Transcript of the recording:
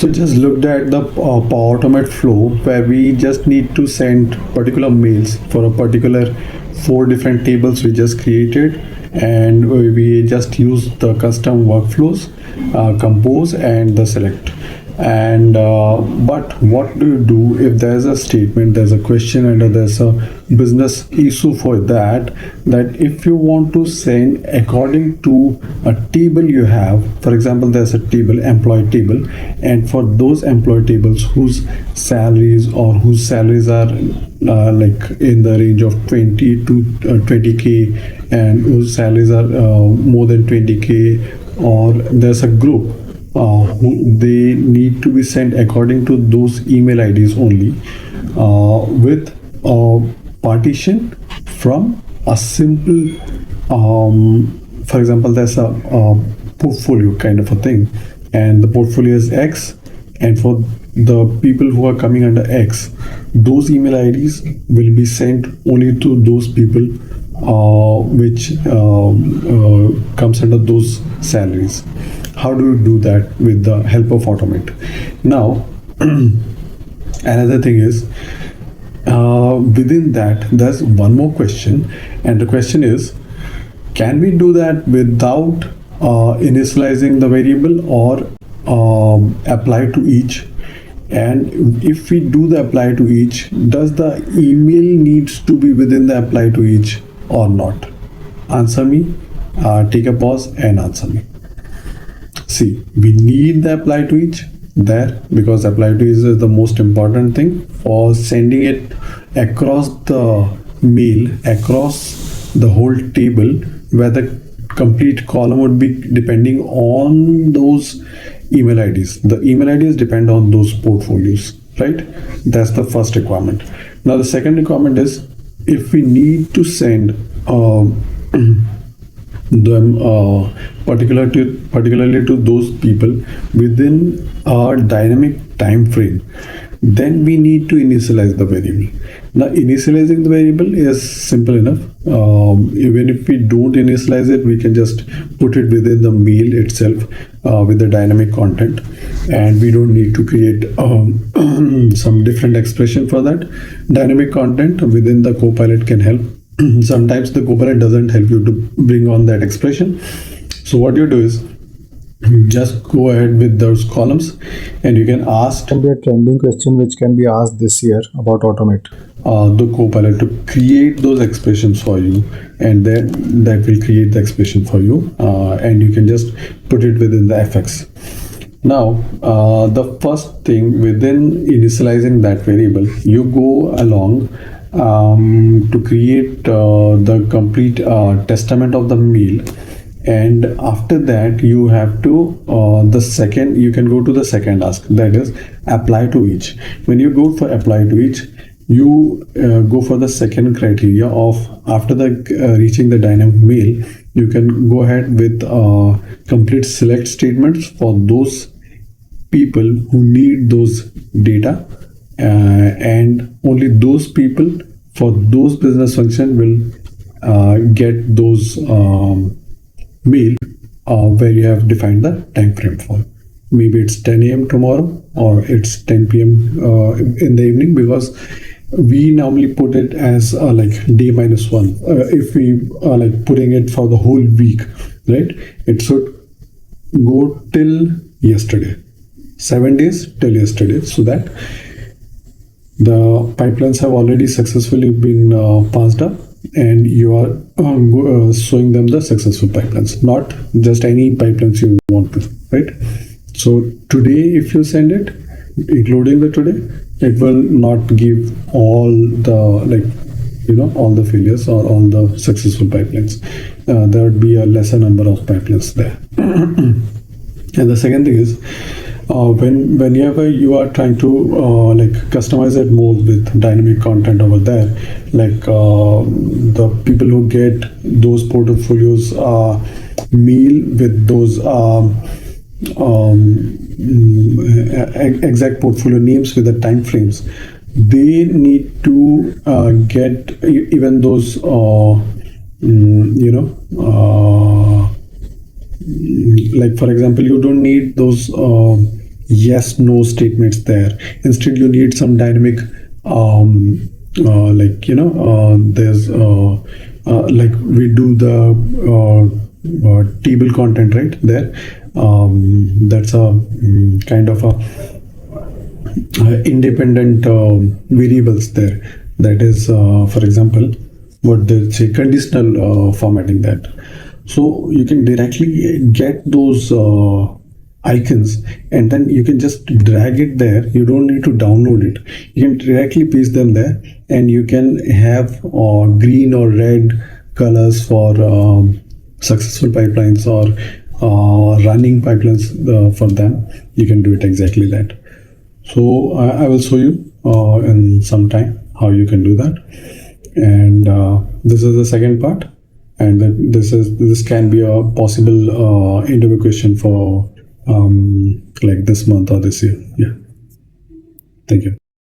So just looked at the Power Automate flow where we just need to send particular mails for a particular four different tables we just created, and we just use the custom workflows, compose and the select. And but what do you do if there's a statement, there's a question, and there's a business issue for that? That if you want to send according to a table you have, for example, there's a table, employee table, and for those employee tables whose salaries are like in the range of 20 to 20k, and whose salaries are more than 20k, or there's a group who they need to be sent according to those email IDs only, with a partition from a simple, for example, there's a portfolio kind of a thing, and the portfolio is X, and for the people who are coming under X, those email IDs will be sent only to those people which comes under those salaries. How do you do that with the help of Automate? Now, another thing is, within that, there's one more question, and the question is, can we do that without initializing the variable, or apply to each? And if we do the apply to each, does the email needs to be within the apply to each or not? Answer me. Take a pause and answer me. See, we need the apply to each there, because apply to each is the most important thing for sending it across the mail, across the whole table, where the complete column would be depending on those email IDs. The email IDs depend on those portfolios, right? That's the first requirement. Now the second requirement is, if we need to send them particularly to those people within a dynamic time frame, then we need to initialize the variable. Now initializing the variable is simple enough. Even if we don't initialize it, we can just put it within the mail itself with the dynamic content, and we don't need to create some different expression for that. Dynamic content within the Copilot can help. Sometimes the Copilot doesn't help you to bring on that expression. So what you do is, just go ahead with those columns, and you can ask. Can be a trending question which can be asked this year about Automate. The Copilot to create those expressions for you, and then that will create the expression for you, and you can just put it within the FX. Now, the first thing within initializing that variable, you go along to create the complete testament of the mail, and after that you have to you can go to the second ask, that is apply to each. When you go for apply to each, you go for the second criteria of, after the reaching the dynamic mail, you can go ahead with complete select statements for those people who need those data, and only those people for those business function will get those mail where you have defined the time frame for. Maybe it's 10 a.m. tomorrow, or it's 10 p.m. In the evening, because we normally put it as like day minus one. If we are like putting it for the whole week, right, it should go till yesterday, 7 days till yesterday, so that the pipelines have already successfully been passed up, and you are showing them the successful pipelines, not just any pipelines you want to, right? So today, if you send it, including the today, it will not give all the, like, all the failures or all the successful pipelines. There would be a lesser number of pipelines there. And the second thing is, whenever you are trying to like customize it more with dynamic content over there, like the people who get those portfolios mail with those exact portfolio names with the time frames, they need to get even those like, for example, you don't need those yes no statements there. Instead you need some dynamic there's like we do the table content right there. That's a kind of a independent variables there. That is for example what they say conditional formatting. That so you can directly get those icons, and then you can just drag it there. You don't need to download it. You can directly paste them there, and you can have green or red colors for successful pipelines or running pipelines for them. You can do it exactly that. So I will show you in some time how you can do that. And this is the second part, and then this can be a possible interview question for like this month or this year. Yeah. Thank you.